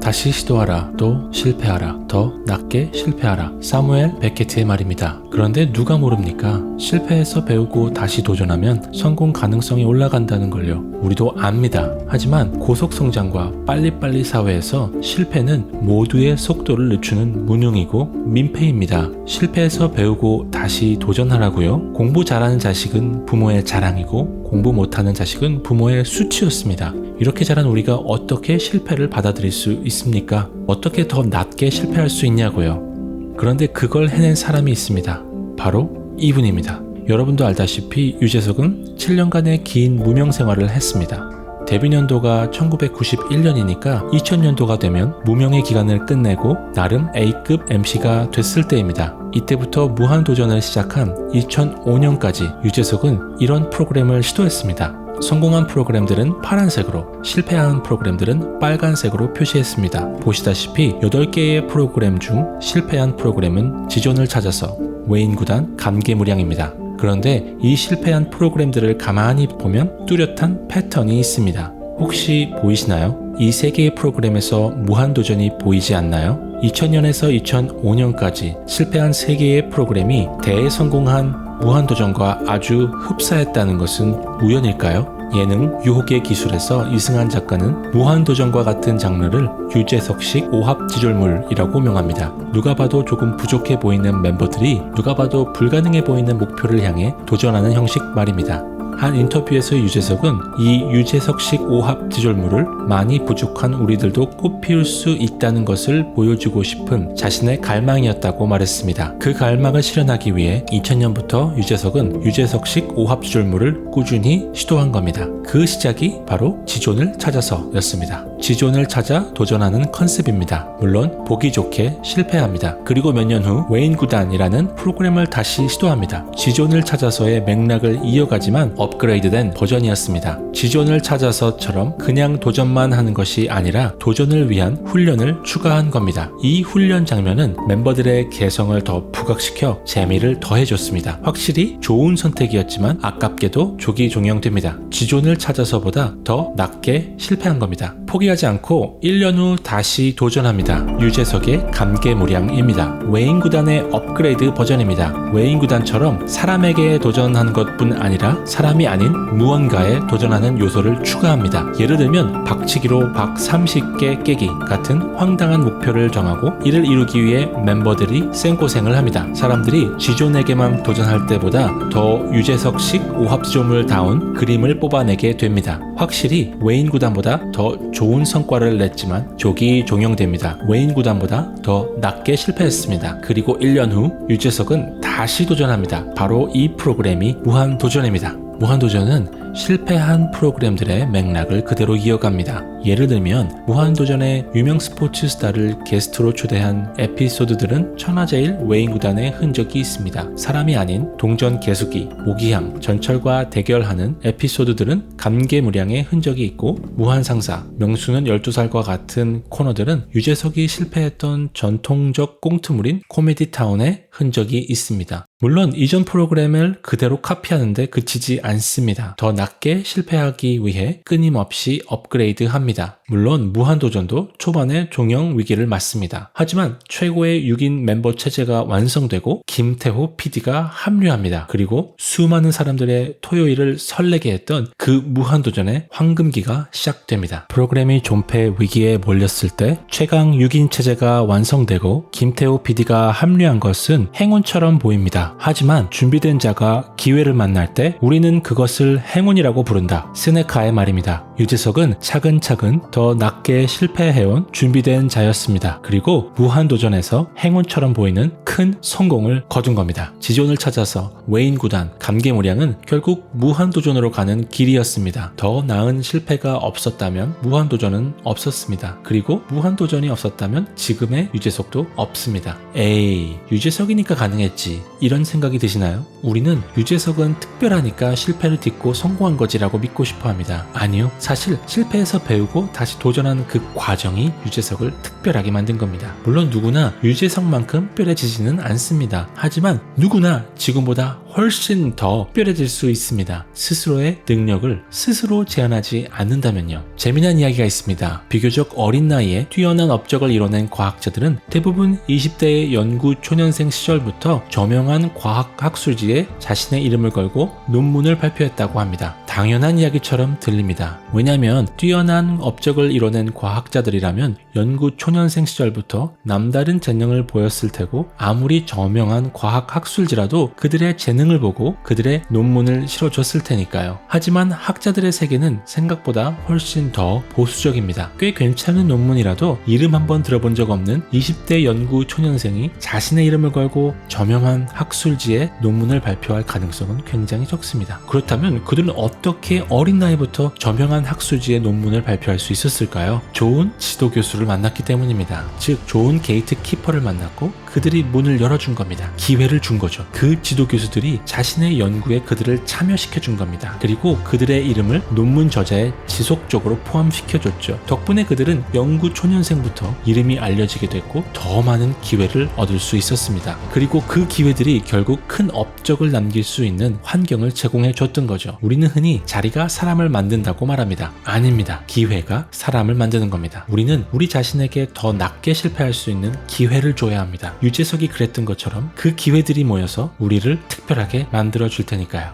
다시 시도하라. 또 실패하라. 더 낮게 실패하라. 사무엘 베케트의 말입니다. 그런데 누가 모릅니까? 실패해서 배우고 다시 도전하면 성공 가능성이 올라간다는 걸요. 우리도 압니다. 하지만 고속성장과 빨리빨리 사회에서 실패는 모두의 속도를 늦추는 무능이고 민폐입니다. 실패해서 배우고 다시 도전하라고요? 공부 잘하는 자식은 부모의 자랑이고 공부 못하는 자식은 부모의 수치였습니다. 이렇게 자란 우리가 어떻게 실패를 받아들일 수 있습니까? 어떻게 더 낮게 실패할 수 있냐고요? 그런데 그걸 해낸 사람이 있습니다. 바로 이분입니다. 여러분도 알다시피 유재석은 7년간의 긴 무명 생활을 했습니다. 데뷔 년도가 1991년이니까 2000년도가 되면 무명의 기간을 끝내고 나름 A급 MC가 됐을 때입니다. 이때부터 무한도전을 시작한 2005년까지 유재석은 이런 프로그램을 시도했습니다. 성공한 프로그램들은 파란색으로, 실패한 프로그램들은 빨간색으로 표시했습니다. 보시다시피 8개의 프로그램 중 실패한 프로그램은 지존을 찾아서, 웨인구단, 감개무량입니다. 그런데 이 실패한 프로그램들을 가만히 보면 뚜렷한 패턴이 있습니다. 혹시 보이시나요? 이 3개의 프로그램에서 무한도전이 보이지 않나요? 2000년에서 2005년까지 실패한 3개의 프로그램이 대성공한 무한도전과 아주 흡사했다는 것은 우연일까요? 예능 유혹의 기술에서 이승환 작가는 무한도전과 같은 장르를 유재석식 오합지졸물이라고 명합니다. 누가 봐도 조금 부족해 보이는 멤버들이 누가 봐도 불가능해 보이는 목표를 향해 도전하는 형식 말입니다. 한 인터뷰에서 유재석은 이 유재석식 오합지졸물을 많이 부족한 우리들도 꽃피울 수 있다는 것을 보여주고 싶은 자신의 갈망이었다고 말했습니다. 그 갈망을 실현하기 위해 2000년부터 유재석은 유재석식 오합지졸물을 꾸준히 시도한 겁니다. 그 시작이 바로 지존을 찾아서였습니다. 지존을 찾아 도전하는 컨셉입니다. 물론 보기 좋게 실패합니다. 그리고 몇 년 후 웨인구단이라는 프로그램을 다시 시도합니다. 지존을 찾아서의 맥락을 이어가지만 업그레이드된 버전이었습니다. 지존을 찾아서처럼 그냥 도전만 하는 것이 아니라 도전을 위한 훈련을 추가한 겁니다. 이 훈련 장면은 멤버들의 개성을 더 부각시켜 재미를 더해줬습니다. 확실히 좋은 선택이었지만 아깝게도 조기종영됩니다. 지존을 찾아서보다 더 낮게 실패한 겁니다. 포기하지 않고 1년 후 다시 도전합니다. 유재석의 감개무량입니다. 웨인구단의 업그레이드 버전입니다. 웨인구단처럼 사람에게 도전한 것뿐 아니라 사람이 아닌 무언가에 도전하는 요소를 추가합니다. 예를 들면 박치기로 박 30개 깨기 같은 황당한 목표를 정하고 이를 이루기 위해 멤버들이 생고생을 합니다. 사람들이 지존에게만 도전할 때보다 더 유재석식 오합지졸물다운 그림을 뽑아내게 됩니다. 확실히 웨인구단보다 더 좋은 성과를 냈지만 조기종영됩니다. 웨인구단보다 더 낮게 실패했습니다. 그리고 1년 후 유재석은 다시 도전합니다. 바로 이 프로그램이 무한도전입니다. 무한도전은 실패한 프로그램들의 맥락을 그대로 이어갑니다. 예를 들면 무한도전의 유명 스포츠 스타를 게스트로 초대한 에피소드들은 천하제일 웨인구단의 흔적이 있습니다. 사람이 아닌 동전 개수기, 모기향, 전철과 대결하는 에피소드들은 감개무량의 흔적이 있고 무한상사, 명수는 12살과 같은 코너들은 유재석이 실패했던 전통적 꽁트물인 코미디타운의 흔적이 있습니다. 물론 이전 프로그램을 그대로 카피하는데 그치지 않습니다. 더 낮게 실패하기 위해 끊임없이 업그레이드합니다. 물론 무한도전도 초반에 종영 위기를 맞습니다. 하지만 최고의 6인 멤버 체제가 완성되고 김태호 PD가 합류합니다. 그리고 수많은 사람들의 토요일을 설레게 했던 그 무한도전의 황금기가 시작됩니다. 프로그램이 존폐 위기에 몰렸을 때 최강 6인 체제가 완성되고 김태호 PD가 합류한 것은 행운처럼 보입니다. 하지만 준비된 자가 기회를 만날 때 우리는 그것을 행운이라고 부른다. 스네카의 말입니다. 유재석은 차근차근 더 낮게 실패해온 준비된 자였습니다. 그리고 무한도전에서 행운처럼 보이는 큰 성공을 거둔 겁니다. 지존을 찾아서 웨인구단, 감개무량은 결국 무한도전으로 가는 길이었습니다. 더 나은 실패가 없었다면 무한도전은 없었습니다. 그리고 무한도전이 없었다면 지금의 유재석도 없습니다. 에이, 유재석이니까 가능했지. 이런 생각이 드시나요? 우리는 유재석은 특별하니까 실패를 딛고 성공한 거지라고 믿고 싶어 합니다. 아니요. 사실 실패해서 배우고 다시 도전하는 그 과정이 유재석을 특별하게 만든 겁니다. 물론 누구나 유재석만큼 특별해지지는 않습니다. 하지만 누구나 지금보다 훨씬 더 특별해질 수 있습니다. 스스로의 능력을 스스로 제한하지 않는다면요. 재미난 이야기가 있습니다. 비교적 어린 나이에 뛰어난 업적을 이뤄낸 과학자들은 대부분 20대의 연구 초년생 시절부터 저명한 과학 학술지에 자신의 이름을 걸고 논문을 발표했다고 합니다. 당연한 이야기처럼 들립니다. 왜냐하면 뛰어난 업적을 이뤄낸 과학자들이라면 연구 초년생 시절부터 남다른 재능을 보였을 테고 아무리 저명한 과학 학술지라도 그들의 재능을 보고 그들의 논문을 실어줬을 테니까요. 하지만 학자들의 세계는 생각보다 훨씬 더 보수적입니다. 꽤 괜찮은 논문이라도 이름 한번 들어본 적 없는 20대 연구 초년생이 자신의 이름을 걸고 저명한 학술지에 논문을 발표할 가능성은 굉장히 적습니다. 그렇다면 그들은 어떻게 어린 나이부터 저명한 학술지에 논문을 발표할 수 있었을까요? 좋은 지도 교수를 만났기 때문입니다. 즉 좋은 게이트 키퍼를 만났고 그들이 문을 열어준 겁니다. 기회를 준 거죠. 그 지도 교수들이 자신의 연구에 그들을 참여시켜 준 겁니다. 그리고 그들의 이름을 논문 저자에 지속적으로 포함시켜줬죠. 덕분에 그들은 연구 초년생부터 이름이 알려지게 됐고 더 많은 기회를 얻을 수 있었습니다. 그리고 그 기회들이 결국 큰 업적을 남길 수 있는 환경을 제공해 줬던 거죠. 우리는 흔히 자리가 사람을 만든다고 말합니다. 아닙니다. 기회가 사람을 만드는 겁니다. 우리는 우리 자신에게 더 낮게 실패할 수 있는 기회를 줘야 합니다. 유재석이 그랬던 것처럼 그 기회들이 모여서 우리를 특별하게 만들어 줄 테니까요.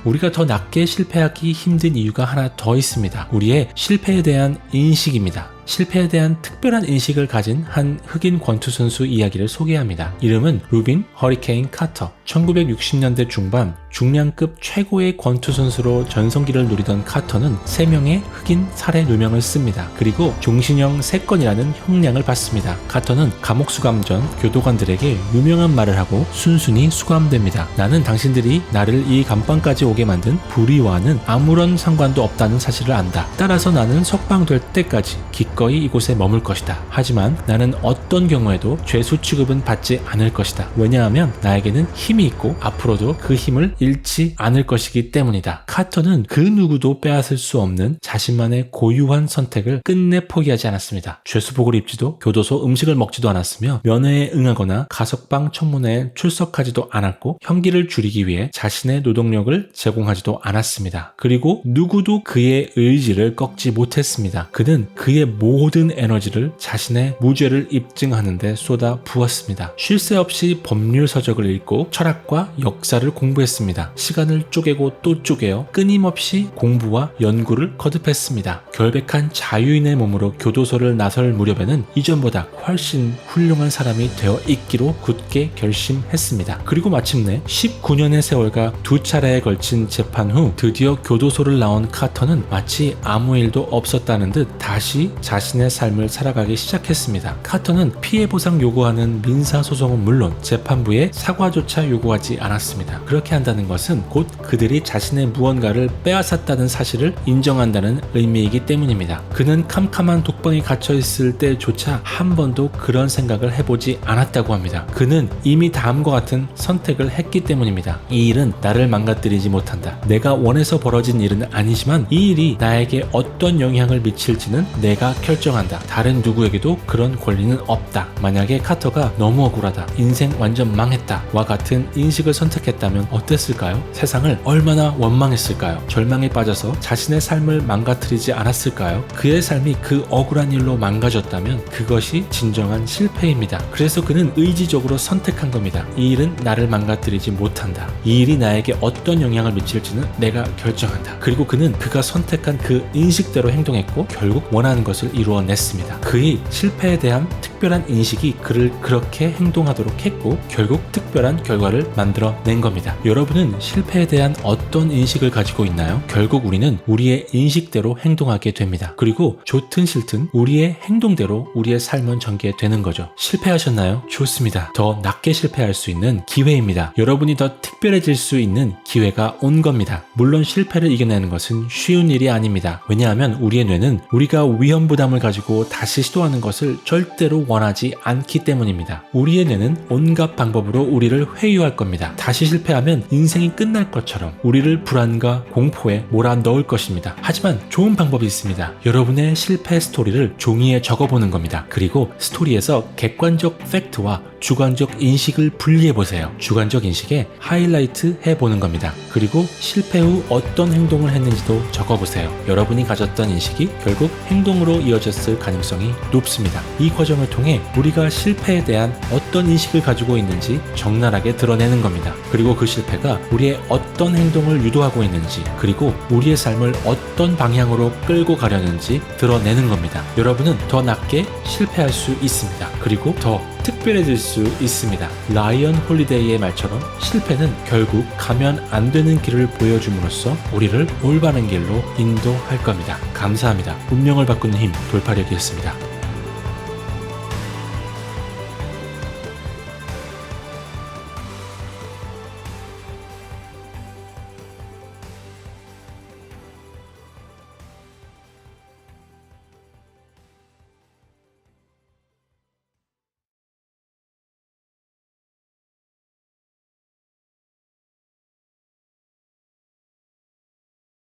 우리가 더 낮게 실패하기 힘든 이유가 하나 더 있습니다. 우리의 실패에 대한 인식입니다. 실패에 대한 특별한 인식을 가진 한 흑인 권투 선수 이야기를 소개합니다. 이름은 루빈 허리케인 카터. 1960년대 중반 중량급 최고의 권투 선수로 전성기를 누리던 카터는 3명의 흑인 살해 누명을 씁니다. 그리고 종신형 3건이라는 형량을 받습니다. 카터는 감옥 수감 전 교도관들에게 유명한 말을 하고 순순히 수감됩니다. 나는 당신들이 나를 이 감방까지 오게 만든 불의와는 아무런 상관도 없다는 사실을 안다. 따라서 나는 석방될 때까지 기꺼이 이곳에 머물 것이다. 하지만 나는 어떤 경우에도 죄수 취급은 받지 않을 것이다. 왜냐하면 나에게는 힘이 있고 앞으로도 그 힘을 잃지 않을 것이기 때문이다. 카터는 그 누구도 빼앗을 수 없는 자신만의 고유한 선택을 끝내 포기하지 않았습니다. 죄수복을 입지도 교도소 음식을 먹지도 않았으며 면회에 응하거나 가석방 청문회에 출석하지도 않았고 형기를 줄이기 위해 자신의 노동력을 제공하지도 않았습니다. 그리고 누구도 그의 의지를 꺾지 못했습니다. 그는 그의 모든 에너지를 자신의 무죄를 입증하는 데 쏟아 부었습니다. 쉴 새 없이 법률 서적을 읽고 철학과 역사를 공부했습니다. 시간을 쪼개고 또 쪼개어 끊임없이 공부와 연구를 거듭했습니다. 결백한 자유인의 몸으로 교도소를 나설 무렵에는 이전보다 훨씬 훌륭한 사람이 되어 있기로 굳게 결심했습니다. 그리고 마침내 19년의 세월과 2차례에 걸친 재판 후 드디어 교도소를 나온 카터는 마치 아무 일도 없었다는 듯 다시 자신의 삶을 살아가기 시작했습니다. 카터는 피해 보상 요구하는 민사소송은 물론 재판부에 사과조차 요구하지 않았습니다. 그렇게 한다는 것은 곧 그들이 자신의 무언가를 빼앗았다는 사실을 인정한다는 의미이기 때문입니다. 그는 캄캄한 독방에 갇혀있을 때조차 한 번도 그런 생각을 해보지 않았다고 합니다. 그는 이미 다음과 같은 선택을 했기 때문입니다. 이 일은 나를 망가뜨리지 못한다. 내가 원해서 벌어진 일은 아니지만 이 일이 나에게 어떤 영향을 미칠지는 내가 결정한다. 다른 누구에게도 그런 권리는 없다. 만약에 카터가 너무 억울하다. 인생 완전 망했다. 와 같은 인식을 선택했다면 어땠을까요? 세상을 얼마나 원망했을까요? 절망에 빠져서 자신의 삶을 망가뜨리지 않았을까요? 그의 삶이 그 억울한 일로 망가졌다면 그것이 진정한 실패입니다. 그래서 그는 의지적으로 선택한 겁니다. 이 일은 나를 망가뜨리지 못한다. 이 일이 나에게 어떤 영향을 미칠지는 내가 결정한다. 그리고 그는 그가 선택한 그 인식대로 행동했고 결국 원하는 것을 이루어냈습니다. 그의 실패에 대한 특별한 인식이 그를 그렇게 행동하도록 했고 결국 특별한 결과를 만들어낸 겁니다. 여러분은 실패에 대한 어떤 인식을 가지고 있나요? 결국 우리는 우리의 인식대로 행동하게 됩니다. 그리고 좋든 싫든 우리의 행동대로 우리의 삶은 전개되는 거죠. 실패하셨나요? 좋습니다. 더 낮게 실패할 수 있는 기회입니다. 여러분이 더 특별해질 수 있는 기회가 온 겁니다. 물론 실패를 이겨내는 것은 쉬운 일이 아닙니다. 왜냐하면 우리의 뇌는 우리가 위험 부담을 가지고 다시 시도하는 것을 절대로 원하지 않기 때문입니다. 우리의 뇌는 온갖 방법으로 우리를 회유할 겁니다. 다시 실패하면 인생이 끝날 것처럼 우리를 불안과 공포에 몰아넣을 것입니다. 하지만 좋은 방법이 있습니다. 여러분의 실패 스토리를 종이에 적어보는 겁니다. 그리고 스토리에서 객관적 팩트와 주관적 인식을 분리해보세요. 주관적 인식에 하이라이트 해보는 겁니다. 그리고 실패 후 어떤 행동을 했는지도 적어보세요. 여러분이 가졌던 인식이 결국 행동으로 이어졌을 가능성이 높습니다. 이 과정을 통해 우리가 실패에 대한 어떤 인식을 가지고 있는지 적나라하게 드러내는 겁니다. 그리고 그 실패가 우리의 어떤 행동을 유도하고 있는지, 그리고 우리의 삶을 어떤 방향으로 끌고 가려는지 드러내는 겁니다. 여러분은 더 낫게 실패할 수 있습니다. 그리고 더 특별해질 수 있습니다. 라이언 홀리데이의 말처럼 실패는 결국 가면 안 되는 길을 보여줌으로써 우리를 올바른 길로 인도할 겁니다. 감사합니다. 운명을 바꾸는 힘, 돌파력이었습니다.